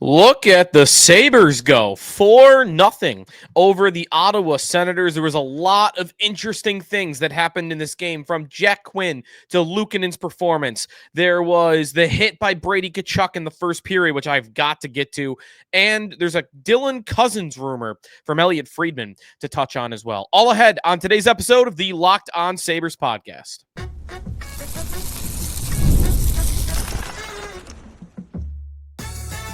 Look at the Sabres go 4-0 over the Ottawa Senators. There was a lot of interesting things that happened in this game, from Jack Quinn to Luukkonen's performance. There was the hit by Brady Tkachuk in the first period, which I've got to get to. And there's a Dylan Cousins rumor from Elliot Friedman to touch on as well. All ahead on today's episode of the Locked On Sabres podcast.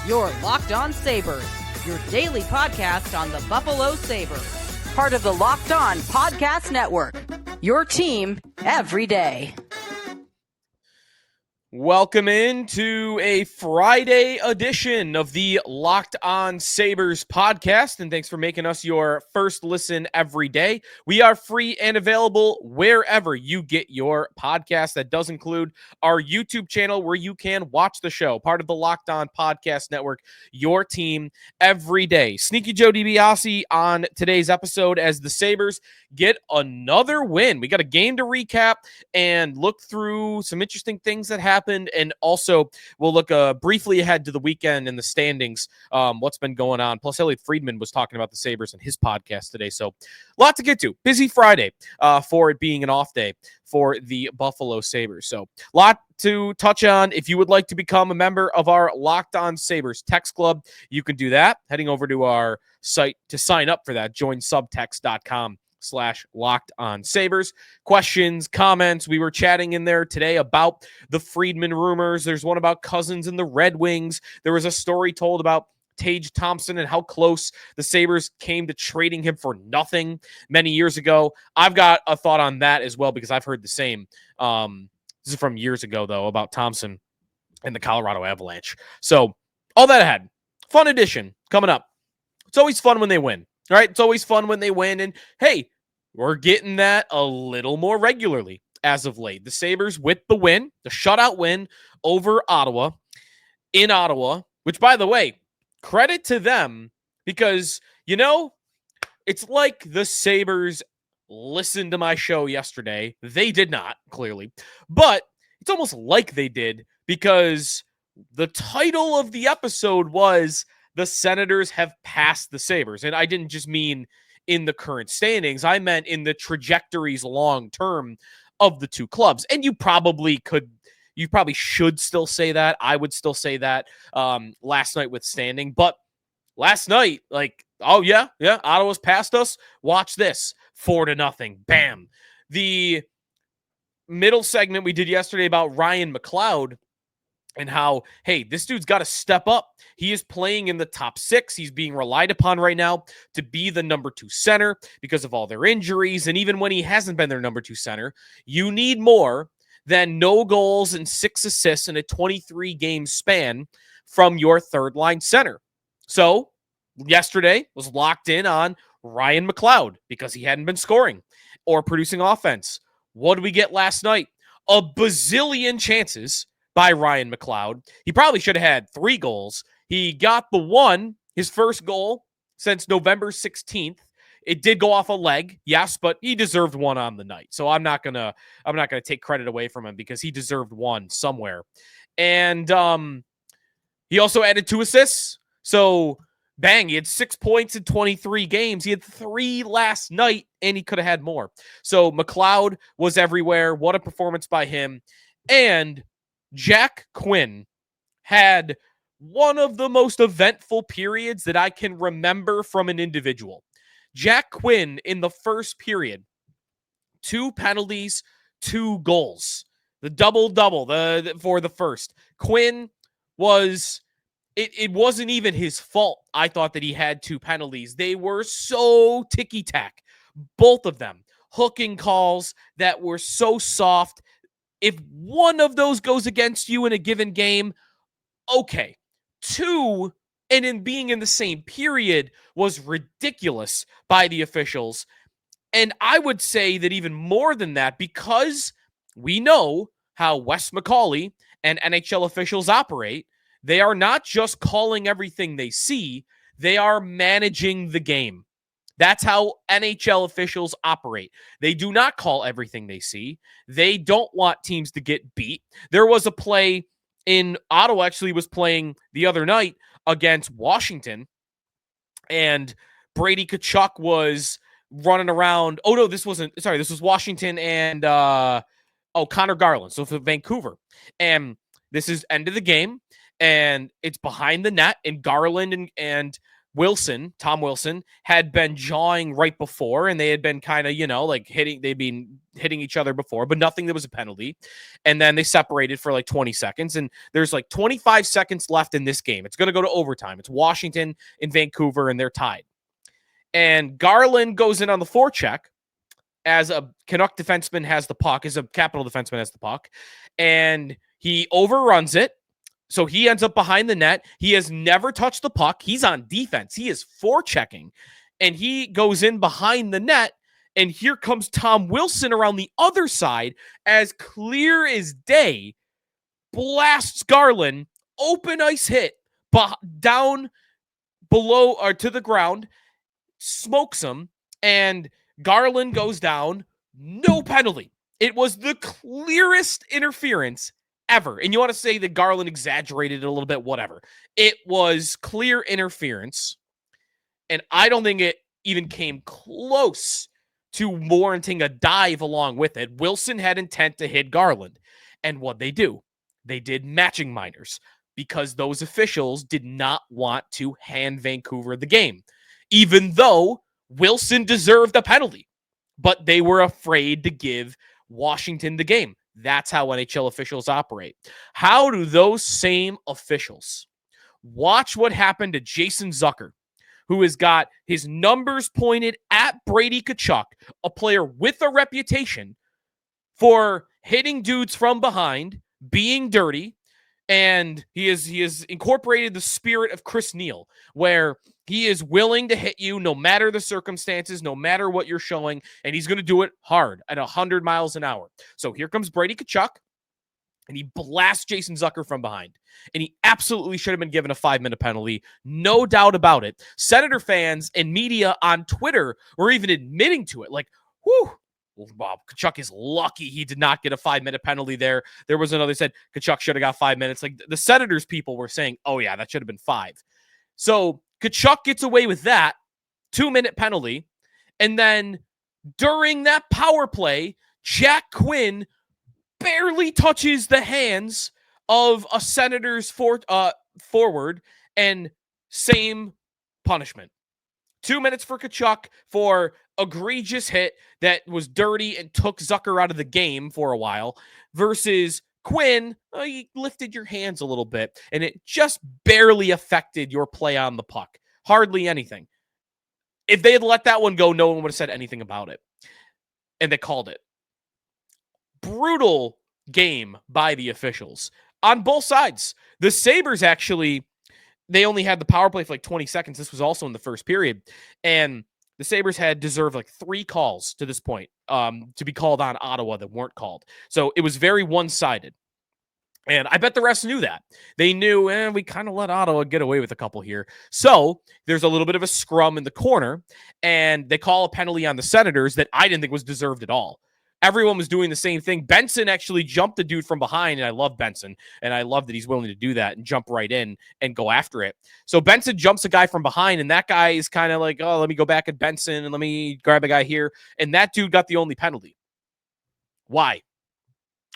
You're Locked On Sabres, your daily podcast on the Buffalo Sabres. Part of the Locked On Podcast Network, your team every day. Welcome into a Friday edition of the Locked On Sabres podcast, and thanks for making us your first listen every day. We are free and available wherever you get your podcast. That does include our YouTube channel where you can watch the show, part of the Locked On Podcast Network, your team every day. Sneaky Joe DiBiase on today's episode as the Sabres get another win. We got a game to recap and look through some interesting things that happened, and also we'll look briefly ahead to the weekend and the standings, what's been going on. Plus, Elliot Friedman was talking about the Sabres in his podcast today, so a lot to get to. Busy Friday for it being an off day for the Buffalo Sabres. So a lot to touch on. If you would like to become a member of our Locked On Sabres text club, you can do that heading over to our site to sign up for that. Join subtext.com/Locked On Sabres. Questions, comments. We were chatting in there today about the Friedman rumors. There's one about Cousins and the Red Wings. There was a story told about Tage Thompson and how close the Sabres came to trading him for nothing many years ago. I've got a thought on that as well, because I've heard the same. This is from years ago, though, about Thompson and the Colorado Avalanche. So all that ahead. Fun edition coming up. It's always fun when they win. Right? It's always fun when they win. And hey, we're getting that a little more regularly as of late. The Sabres with the win, the shutout win over Ottawa in Ottawa, which, by the way, credit to them, because, it's like the Sabres listened to my show yesterday. They did not, clearly, but it's almost like they did, because the title of the episode was "The Senators Have Passed the Sabres." And I didn't just mean in the current standings. I meant in the trajectories long-term of the two clubs. And you probably should still say that. I would still say that last night withstanding. But last night, Ottawa's passed us. Watch this. 4-0. Bam. The middle segment we did yesterday about Ryan McLeod and how, hey, this dude's got to step up. He is playing in the top six. He's being relied upon right now to be the number 2 center because of all their injuries. And even when he hasn't been their number 2 center, you need more than no goals and 6 assists in a 23-game span from your third-line center. So yesterday was locked in on Ryan McLeod because he hadn't been scoring or producing offense. What did we get last night? A bazillion chances by Ryan McLeod. He probably should have had 3 goals. He got the one, his first goal since November 16th. It did go off a leg, yes, but he deserved one on the night. So I'm not gonna take credit away from him, because he deserved one somewhere. And he also added 2 assists. So bang, he had 6 points in 23 games. He had 3 last night, and he could have had more. So McLeod was everywhere. What a performance by him. And Jack Quinn had one of the most eventful periods that I can remember from an individual. Jack Quinn in the first period, 2 penalties, 2 goals. The double-double for the first. Quinn was... It wasn't even his fault, I thought, that he had 2 penalties. They were so ticky-tack, both of them. Hooking calls that were so soft. If one of those goes against you in a given game, okay. 2, and in being in the same period, was ridiculous by the officials. And I would say that even more than that, because we know how Wes McCauley and NHL officials operate, they are not just calling everything they see, they are managing the game. That's how NHL officials operate. They do not call everything they see. They don't want teams to get beat. There was a play Ottawa actually was playing the other night against Washington, and Brady Tkachuk was running around. Oh no, this was Washington and Connor Garland. So for Vancouver. And this is end of the game, and it's behind the net, and Garland and Tom Wilson, had been jawing right before, and they had been kind of, they'd been hitting each other before, but nothing that was a penalty. And then they separated for like 20 seconds, and there's like 25 seconds left in this game. It's going to go to overtime. It's Washington and Vancouver, and they're tied. And Garland goes in on the forecheck as a Canuck defenseman has the puck, as a Capital defenseman has the puck, and he overruns it. So he ends up behind the net. He has never touched the puck. He's on defense. He is forechecking, and he goes in behind the net. And here comes Tom Wilson around the other side, as clear as day, blasts Garland, open ice hit, down below or to the ground, smokes him, and Garland goes down. No penalty. It was the clearest interference ever. And you want to say that Garland exaggerated it a little bit, whatever. It was clear interference, and I don't think it even came close to warranting a dive along with it. Wilson had intent to hit Garland, and what they do, they did matching minors, because those officials did not want to hand Vancouver the game, even though Wilson deserved a penalty, but they were afraid to give Washington the game. That's how NHL officials operate. How do those same officials watch what happened to Jason Zucker, who has got his numbers pointed at Brady Tkachuk, a player with a reputation for hitting dudes from behind, being dirty, and he has incorporated the spirit of Chris Neal, where he is willing to hit you no matter the circumstances, no matter what you're showing, and he's going to do it hard at 100 miles an hour. So here comes Brady Tkachuk, and he blasts Jason Zucker from behind. And he absolutely should have been given a 5-minute penalty, no doubt about it. Senator fans and media on Twitter were even admitting to it, like, whew, Bob Tkachuk is lucky he did not get a 5-minute penalty there. There was another said Tkachuk should have got 5 minutes. Like, the Senators people were saying, oh yeah, that should have been 5. So Tkachuk gets away with that 2-minute penalty. And then during that power play, Jack Quinn barely touches the hands of a Senators forward, and same punishment. 2 minutes for Tkachuk for egregious hit that was dirty and took Zucker out of the game for a while, versus Quinn, you lifted your hands a little bit, and it just barely affected your play on the puck. Hardly anything. If they had let that one go, no one would have said anything about it. And they called it. Brutal game by the officials on both sides. The Sabres actually, they only had the power play for like 20 seconds. This was also in the first period. And the Sabres had deserved like 3 calls to this point to be called on Ottawa that weren't called. So it was very one-sided. And I bet the rest knew that. They knew, we kind of let Ottawa get away with a couple here. So there's a little bit of a scrum in the corner, and they call a penalty on the Senators that I didn't think was deserved at all. Everyone was doing the same thing. Benson actually jumped the dude from behind, and I love Benson, and I love that he's willing to do that and jump right in and go after it. So Benson jumps a guy from behind, and that guy is kind of like, oh, let me go back at Benson, and let me grab a guy here. And that dude got the only penalty. Why?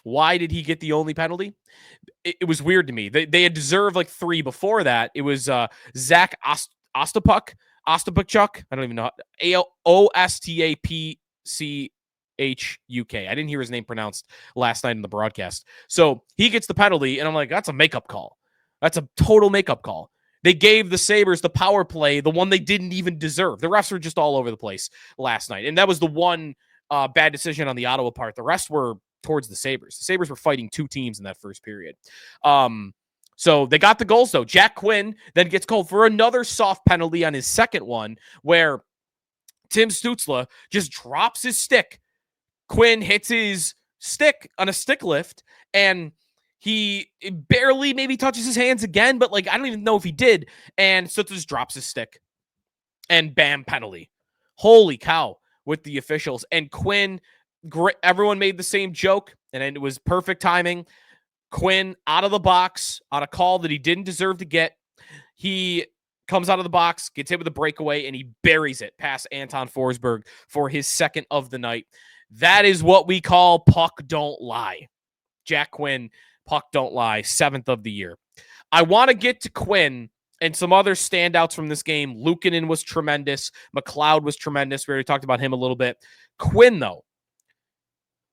Why did he get the only penalty? It was weird to me. They had deserved like 3 before that. It was Zach Ostapchuk. I don't even know. Ostapchuk. I didn't hear his name pronounced last night in the broadcast. So he gets the penalty, and I'm like, that's a makeup call. That's a total makeup call. They gave the Sabres the power play, the one they didn't even deserve. The refs were just all over the place last night. And that was the one bad decision on the Ottawa part. The rest were towards the Sabres. The Sabres were fighting 2 teams in that first period. So they got the goals, though. Jack Quinn then gets called for another soft penalty on his second one, where Tim Stützle just drops his stick. Quinn hits his stick on a stick lift, and he barely maybe touches his hands again, but like I don't even know if he did. And Stützle just drops his stick, and bam, penalty. Holy cow with the officials. And Quinn, everyone made the same joke, and it was perfect timing. Quinn out of the box on a call that he didn't deserve to get. He comes out of the box, gets hit with a breakaway, and he buries it past Anton Forsberg for his second of the night. That is what we call puck don't lie. Jack Quinn, puck don't lie, 7th of the year. I want to get to Quinn and some other standouts from this game. Luukkonen was tremendous. McLeod was tremendous. We already talked about him a little bit. Quinn, though,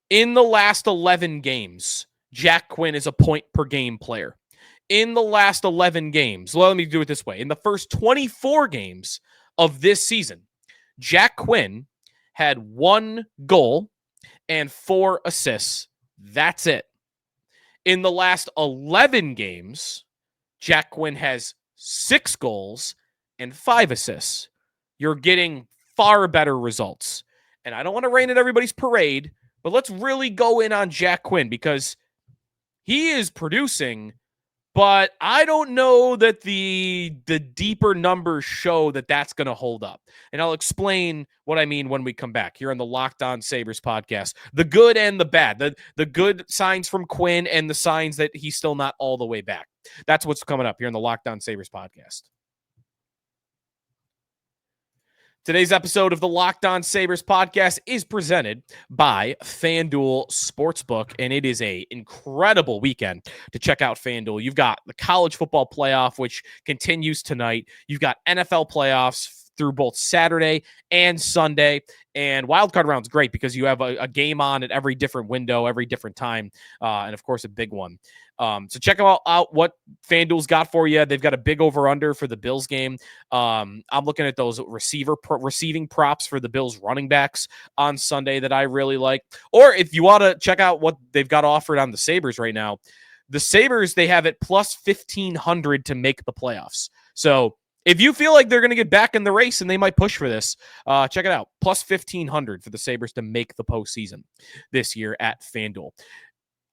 in the last 11 games, Jack Quinn is a point-per-game player. In the last 11 games, well, let me do it this way. In the first 24 games of this season, Jack Quinn had 1 goal and 4 assists. That's it. In the last 11 games, Jack Quinn has 6 goals and 5 assists. You're getting far better results. And I don't want to rain at everybody's parade, but let's really go in on Jack Quinn because he is producing, but I don't know that the deeper numbers show that that's going to hold up. And I'll explain what I mean when we come back here on the Locked On Sabres podcast. The good and the bad. The good signs from Quinn and the signs that he's still not all the way back. That's what's coming up here on the Locked On Sabres podcast. Today's episode of the Locked On Sabres podcast is presented by FanDuel Sportsbook, and it is an incredible weekend to check out FanDuel. You've got the college football playoff, which continues tonight. You've got NFL playoffs through both Saturday and Sunday, and wildcard round's great because you have a game on at every different window, every different time, and of course a big one. So check out what FanDuel's got for you. They've got a big over-under for the Bills game. I'm looking at those receiving props for the Bills running backs on Sunday that I really like. Or if you want to check out what they've got offered on the Sabres right now, the Sabres, they have it plus 1,500 to make the playoffs. So if you feel like they're going to get back in the race and they might push for this, check it out. Plus 1,500 for the Sabres to make the postseason this year at FanDuel.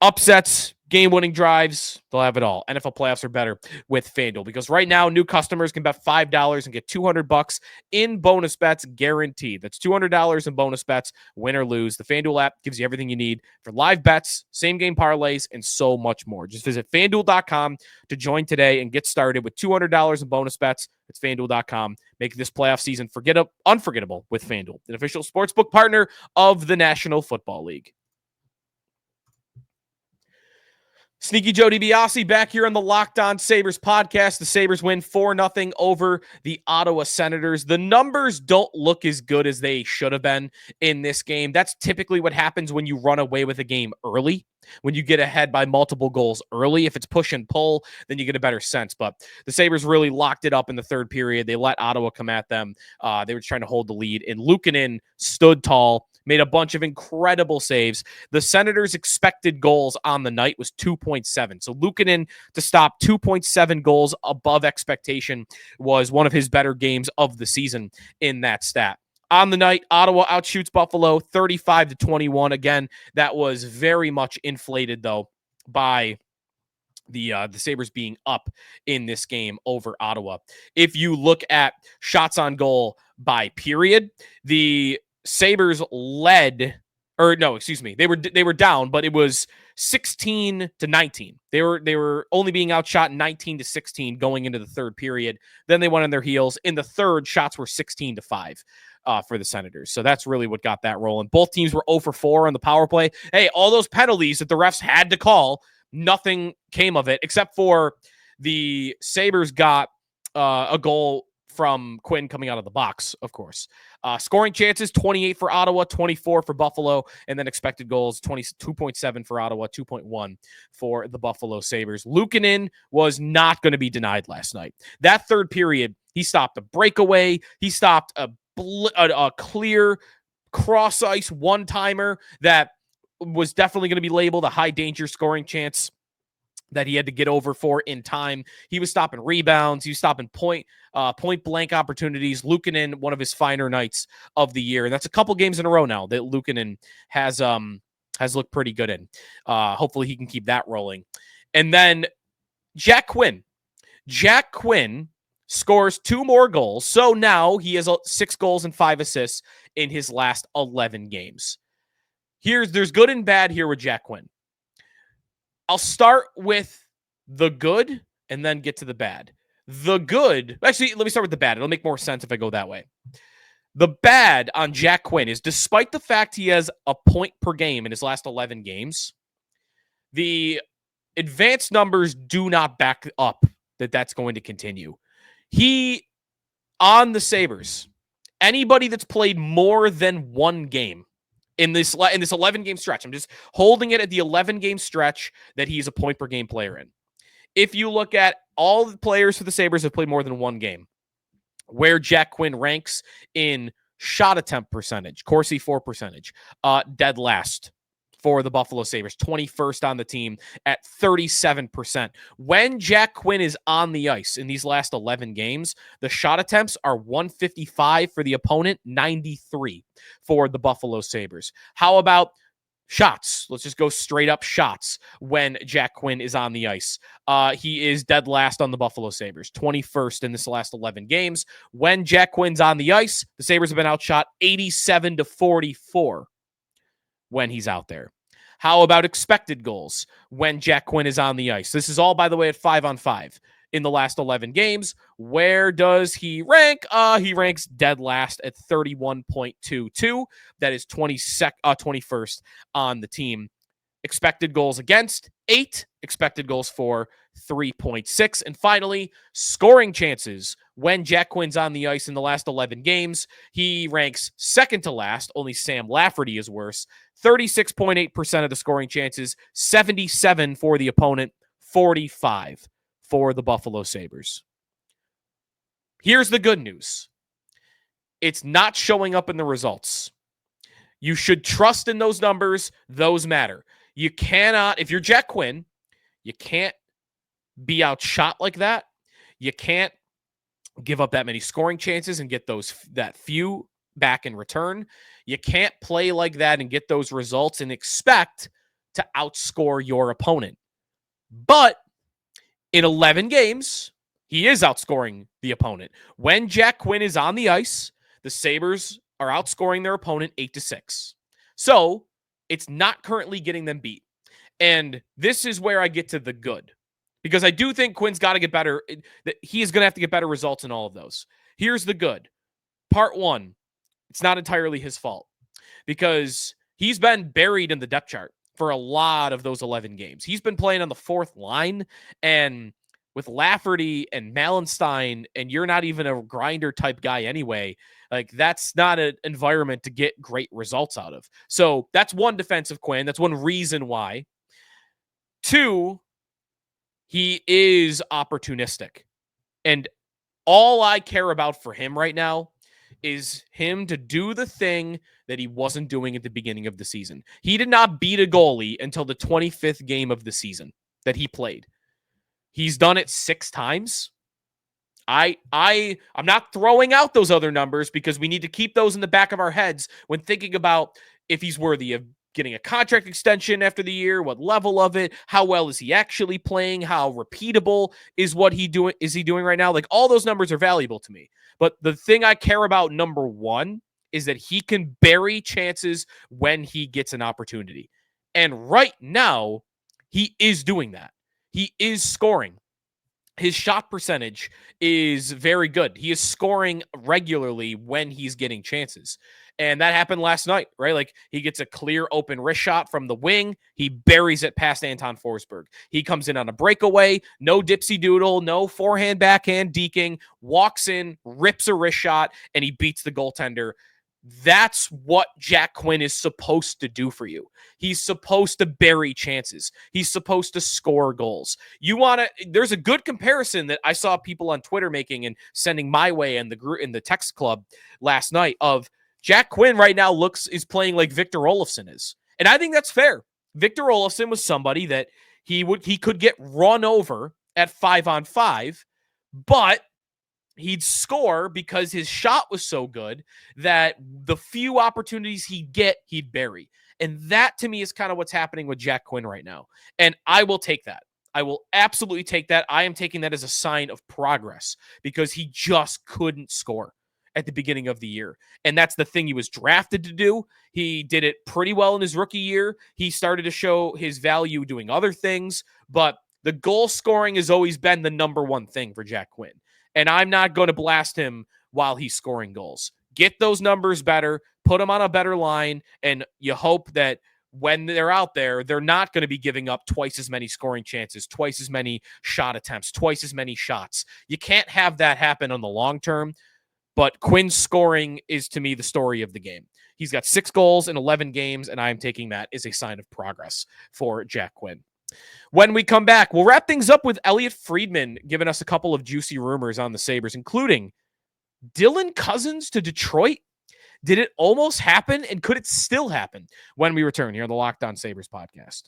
Upsets, game-winning drives, they'll have it all. NFL playoffs are better with FanDuel because right now, new customers can bet $5 and get $200 in bonus bets guaranteed. That's $200 in bonus bets, win or lose. The FanDuel app gives you everything you need for live bets, same-game parlays, and so much more. Just visit FanDuel.com to join today and get started with $200 in bonus bets. It's FanDuel.com. Make this playoff season unforgettable with FanDuel, an official sportsbook partner of the National Football League. Sneaky Joe DiBiase back here on the Locked On Sabres podcast. The Sabres win 4-0 over the Ottawa Senators. The numbers don't look as good as they should have been in this game. That's typically what happens when you run away with a game early, when you get ahead by multiple goals early. If it's push and pull, then you get a better sense. But the Sabres really locked it up in the third period. They let Ottawa come at them. They were trying to hold the lead, and Luukkonen stood tall, made a bunch of incredible saves. The Senators' expected goals on the night was 2.7. So Luukkonen to stop 2.7 goals above expectation was one of his better games of the season in that stat. On the night, Ottawa outshoots Buffalo 35-21. Again, that was very much inflated, though, by the Sabres being up in this game over Ottawa. If you look at shots on goal by period, the Sabres led, or no, excuse me, they were down, but it was 16-19. They were only being outshot 19-16 going into the third period. Then they went on their heels. In the third, shots were 16-5 for the Senators. So that's really what got that rolling. Both teams were 0 for 4 on the power play. Hey, all those penalties that the refs had to call, nothing came of it except for the Sabres got a goal from Quinn coming out of the box, of course. Scoring chances, 28 for Ottawa, 24 for Buffalo, and then expected goals, 22.7 for Ottawa, 2.1 for the Buffalo Sabres. Luukkonen was not going to be denied last night. That third period, he stopped a breakaway. He stopped a clear cross-ice one-timer that was definitely going to be labeled a high-danger scoring chance that he had to get over for in time. He was stopping rebounds. He was stopping point blank opportunities. Luukkonen, one of his finer nights of the year. And that's a couple games in a row now that Luukkonen has looked pretty good in. Hopefully he can keep that rolling. And then Jack Quinn. Jack Quinn scores 2 more goals. So now he has 6 goals and 5 assists in his last 11 games. There's good and bad here with Jack Quinn. I'll start with the good and then get to the bad. The good, actually, let me start with the bad. It'll make more sense if I go that way. The bad on Jack Quinn is despite the fact he has a point per game in his last 11 games, the advanced numbers do not back up that that's going to continue. He, on the Sabres, anybody that's played more than one game in this 11 game stretch, I'm just holding it at the 11 game stretch that he's a point per game player in. If you look at all the players for the Sabres have played more than one game, where Jack Quinn ranks in shot attempt percentage, Corsi 4 percentage, dead last for the Buffalo Sabres, 21st on the team at 37%. When Jack Quinn is on the ice in these last 11 games, the shot attempts are 155 for the opponent, 93 for the Buffalo Sabres. How about shots? Let's just go straight up shots when Jack Quinn is on the ice. He is dead last on the Buffalo Sabres, 21st in this last 11 games. When Jack Quinn's on the ice, the Sabres have been outshot 87-44 when he's out there. How about expected goals when Jack Quinn is on the ice? This is all, by the way, at 5-on-5 in the last 11 games. Where does he rank? He ranks dead last at 31.22. That is 21st on the team. Expected goals against, 8. Expected goals for, 3.6. And finally, scoring chances when Jack Quinn's on the ice in the last 11 games. He ranks second to last. Only Sam Lafferty is worse. 36.8% of the scoring chances, 77 for the opponent, 45 for the Buffalo Sabres. Here's the good news. It's not showing up in the results. You should trust in those numbers. Those matter. You cannot, if you're Jack Quinn, you can't be outshot like that. You can't give up that many scoring chances and get that few back in return. You can't play like that and get those results and expect to outscore your opponent. But in 11 games, he is outscoring the opponent. When Jack Quinn is on the ice, the Sabres are outscoring their opponent 8-6. So it's not currently getting them beat. And this is where I get to the good. Because I do think Quinn's got to get better. He is going to have to get better results in all of those. Here's the good. Part 1, it's not entirely his fault. Because he's been buried in the depth chart for a lot of those 11 games. He's been playing on the fourth line. And with Lafferty and Malenstein, and you're not even a grinder type guy anyway, like that's not an environment to get great results out of. So that's one defense of Quinn. That's one reason why. 2, he is opportunistic. And all I care about for him right now is him to do the thing that he wasn't doing at the beginning of the season. He did not beat a goalie until the 25th game of the season that he played. He's done it 6 times. I'm not throwing out those other numbers because we need to keep those in the back of our heads when thinking about if he's worthy of getting a contract extension after the year, what level of it, how well is he actually playing, how repeatable is he doing right now? Like all those numbers are valuable to me. But the thing I care about, number 1, is that he can bury chances when he gets an opportunity. And right now, he is doing that. He is scoring. His shot percentage is very good. He is scoring regularly when he's getting chances. And that happened last night, right? Like he gets a clear open wrist shot from the wing. He buries it past Anton Forsberg. He comes in on a breakaway, no dipsy doodle, no forehand, backhand, deking, walks in, rips a wrist shot, and he beats the goaltender. That's what Jack Quinn is supposed to do for you. He's supposed to bury chances. He's supposed to score goals. There's a good comparison that I saw people on Twitter making and sending my way in the text club last night of Jack Quinn right now is playing like Victor Olofsson is. And I think that's fair. Victor Olofsson was somebody that he could get run over at 5-on-5, but he'd score because his shot was so good that the few opportunities he'd bury. And that to me is kind of what's happening with Jack Quinn right now. And I will take that. I will absolutely take that. I am taking that as a sign of progress because he just couldn't score. at the beginning of the year. And that's the thing he was drafted to do. He did it pretty well in his rookie year. He started to show his value doing other things, but the goal scoring has always been the number one thing for Jack Quinn. And I'm not going to blast him while he's scoring goals. Get those numbers better, put them on a better line, and you hope that when they're out there, they're not going to be giving up twice as many scoring chances, twice as many shot attempts, twice as many shots. You can't have that happen on the long term, but Quinn's scoring is, to me, the story of the game. He's got 6 goals in 11 games, and I'm taking that as a sign of progress for Jack Quinn. When we come back, we'll wrap things up with Elliot Friedman giving us a couple of juicy rumors on the Sabres, including Dylan Cousins to Detroit. Did it almost happen, and could it still happen? When we return here on the Locked On Sabres podcast.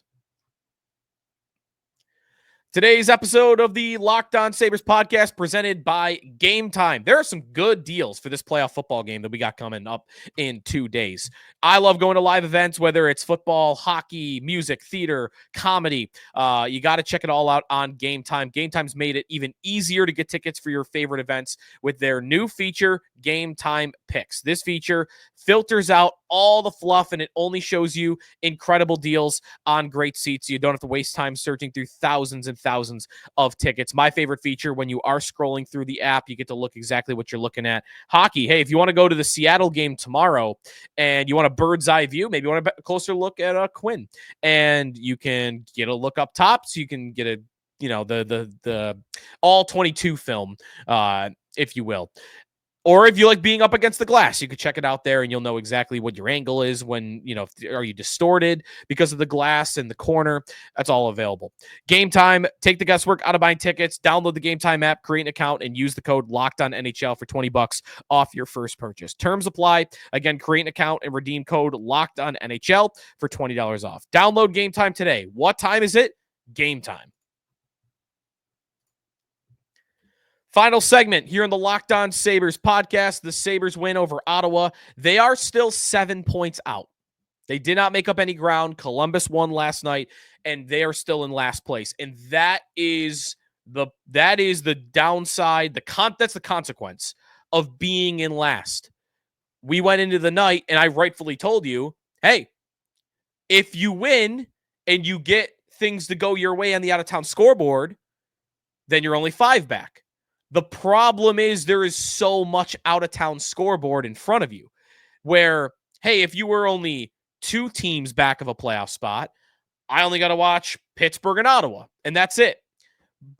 Today's episode of the Locked On Sabres podcast presented by Gametime. There are some good deals for this playoff football game that we got coming up in 2 days. I love going to live events, whether it's football, hockey, music, theater, comedy. You got to check it all out on Gametime. Gametime's made it even easier to get tickets for your favorite events with their new feature, Gametime Picks. This feature filters out all the fluff, and it only shows you incredible deals on great seats. You don't have to waste time searching through thousands and thousands of tickets. My favorite feature, when you are scrolling through the app, you get to look exactly what you're looking at. Hockey, hey, if you want to go to the Seattle game tomorrow and you want a bird's eye view, maybe you want a closer look at Quinn, and you can get a look up top, so you can get a, the all 22 film, if you will. Or if you like being up against the glass, you could check it out there and you'll know exactly what your angle is when, are you distorted because of the glass in the corner? That's all available. Gametime, take the guesswork out of buying tickets, download the Gametime app, create an account, and use the code LOCKEDONNHL for $20 off your first purchase. Terms apply. Again, create an account and redeem code LOCKEDONNHL for $20 off. Download Gametime today. What time is it? Gametime. Final segment here in the Locked On Sabres podcast. The Sabres win over Ottawa. They are still 7 points out. They did not make up any ground. Columbus won last night, and they are still in last place. And that is the downside. That's the consequence of being in last. We went into the night, and I rightfully told you, hey, if you win and you get things to go your way on the out-of-town scoreboard, then you're only 5 back. The problem is there is so much out-of-town scoreboard in front of you where, hey, if you were only 2 teams back of a playoff spot, I only got to watch Pittsburgh and Ottawa, and that's it.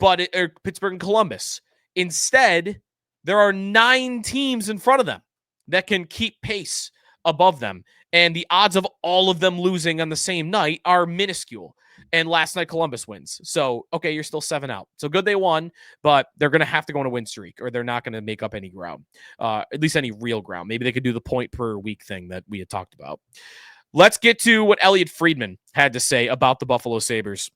Or Pittsburgh and Columbus. Instead, there are 9 teams in front of them that can keep pace above them, and the odds of all of them losing on the same night are minuscule. And last night, Columbus wins. So, okay, you're still 7 out. So good they won, but they're going to have to go on a win streak, or they're not going to make up any ground, at least any real ground. Maybe they could do the point per week thing that we had talked about. Let's get to what Elliot Friedman had to say about the Buffalo Sabres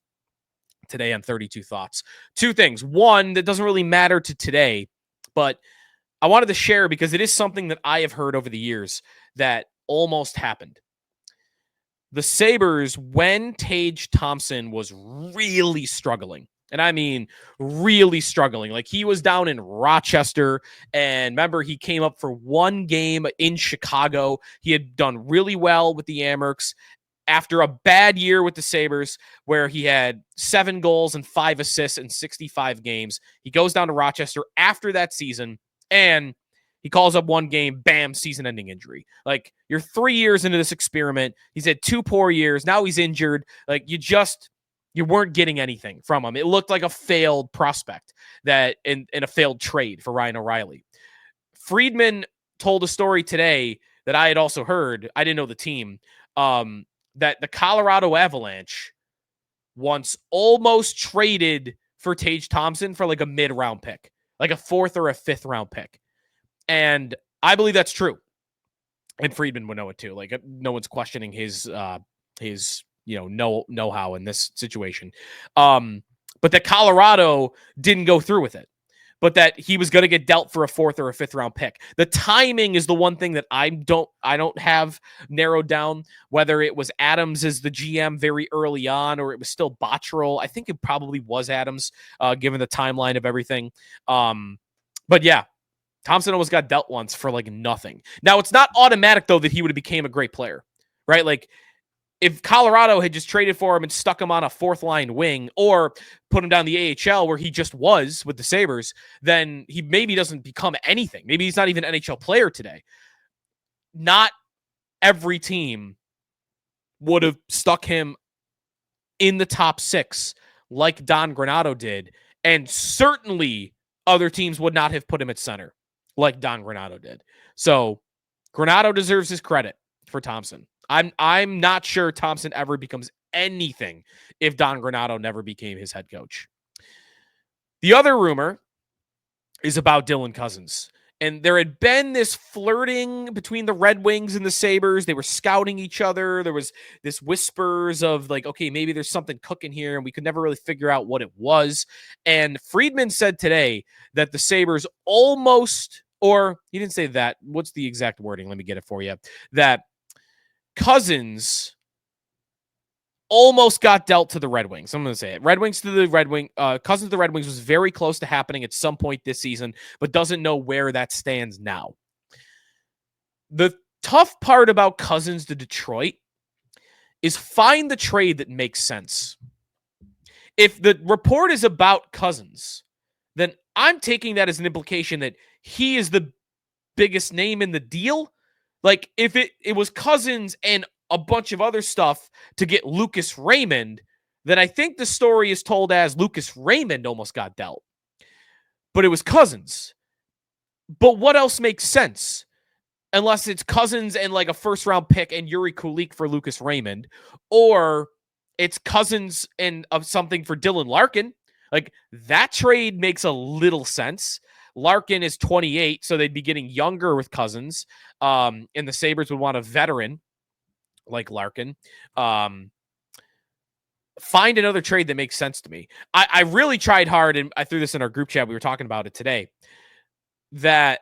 today on 32 Thoughts. 2 things. One, that doesn't really matter to today, but I wanted to share because it is something that I have heard over the years that almost happened. The Sabres, when Tage Thompson was really struggling, and I mean really struggling, like he was down in Rochester, and remember, he came up for 1 game in Chicago. He had done really well with the Amherst after a bad year with the Sabres, where he had 7 goals and 5 assists in 65 games. He goes down to Rochester after that season, and he calls up 1 game, bam, season-ending injury. Like, you're 3 years into this experiment. He's had 2 poor years. Now he's injured. Like, you weren't getting anything from him. It looked like a failed prospect that in a failed trade for Ryan O'Reilly. Friedman told a story today that I had also heard. I didn't know the team. That the Colorado Avalanche once almost traded for Tage Thompson for like a mid-round pick, like a 4th or a 5th round pick. And I believe that's true. And Friedman would know it too. Like, no one's questioning his know-how in this situation. But that Colorado didn't go through with it, but that he was going to get dealt for a 4th or a 5th round pick. The timing is the one thing that I don't have narrowed down, whether it was Adams as the GM very early on, or it was still Botterill. I think it probably was Adams, given the timeline of everything. But yeah, Thompson almost got dealt once for like nothing. Now, it's not automatic, though, that he would have became a great player, right? Like, if Colorado had just traded for him and stuck him on a fourth line wing or put him down the AHL where he just was with the Sabres, then he maybe doesn't become anything. Maybe he's not even an NHL player today. Not every team would have stuck him in the top 6 like Don Granato did. And certainly other teams would not have put him at center like Don Granato did. So Granato deserves his credit for Thompson. I'm not sure Thompson ever becomes anything if Don Granato never became his head coach. The other rumor is about Dylan Cozens. And there had been this flirting between the Red Wings and the Sabres. They were scouting each other. There was this whispers of like, okay, maybe there's something cooking here, and we could never really figure out what it was. And Friedman said today that the Sabres almost, or he didn't say that. What's the exact wording? Let me get it for you. That Cozens almost got dealt to the Red Wings. I'm going to say it. Cozens to the Red Wings was very close to happening at some point this season, but doesn't know where that stands now. The tough part about Cozens to Detroit is find the trade that makes sense. If the report is about Cozens, then I'm taking that as an implication that he is the biggest name in the deal. Like, if it was Cozens and a bunch of other stuff to get Lucas Raymond, then I think the story is told as Lucas Raymond almost got dealt. But it was Cozens. But what else makes sense? Unless it's Cozens and like a first-round pick and Yuri Kulik for Lucas Raymond, or it's Cozens and of something for Dylan Larkin. Like, that trade makes a little sense. Larkin is 28, so they'd be getting younger with Cozens. And the Sabres would want a veteran like Larkin. Find another trade that makes sense to me. I really tried hard, and I threw this in our group chat. We were talking about it today. That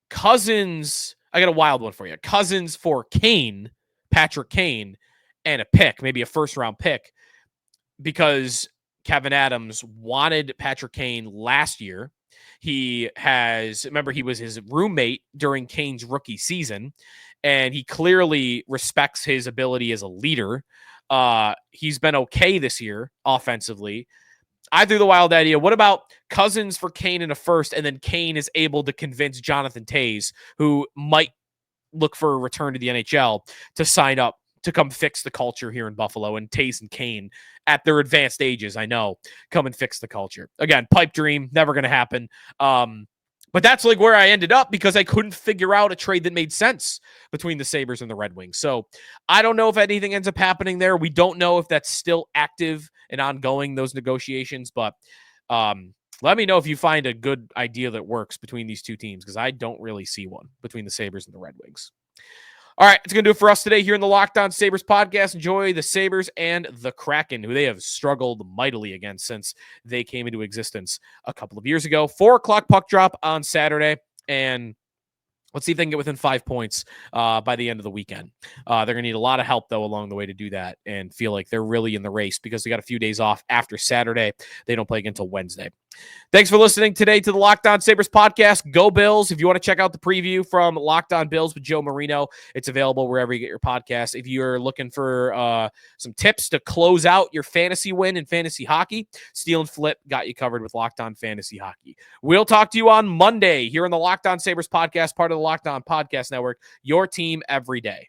Cozens, I got a wild one for you. Cozens for Kane, Patrick Kane, and a pick, maybe a first-round pick, because Kevin Adams wanted Patrick Kane last year. Remember, he was his roommate during Kane's rookie season, and he clearly respects his ability as a leader. He's been okay this year offensively. I threw the wild idea. What about Cozens for Kane in a first, and then Kane is able to convince Jonathan Toews, who might look for a return to the NHL, to sign up to come fix the culture here in Buffalo, and Toews and Kane at their advanced ages, I know, come and fix the culture. Again, pipe dream, never going to happen. But that's like where I ended up because I couldn't figure out a trade that made sense between the Sabres and the Red Wings. So I don't know if anything ends up happening there. We don't know if that's still active and ongoing, those negotiations, but let me know if you find a good idea that works between these two teams, because I don't really see one between the Sabres and the Red Wings. All right, it's going to do it for us today here in the Locked On Sabres podcast. Enjoy the Sabres and the Kraken, who they have struggled mightily against since they came into existence a couple of years ago. 4 o'clock puck drop on Saturday, and let's see if they can get within 5 points by the end of the weekend. They're going to need a lot of help, though, along the way to do that and feel like they're really in the race because they got a few days off after Saturday. They don't play again until Wednesday. Thanks for listening today to the Locked On Sabres podcast. Go Bills. If you want to check out the preview from Locked On Bills with Joe Marino, it's available wherever you get your podcast. If you're looking for some tips to close out your fantasy win in fantasy hockey, Steal and Flip got you covered with Locked On Fantasy Hockey. We'll talk to you on Monday here in the Locked On Sabres podcast, part of the Locked On Podcast Network, your team every day.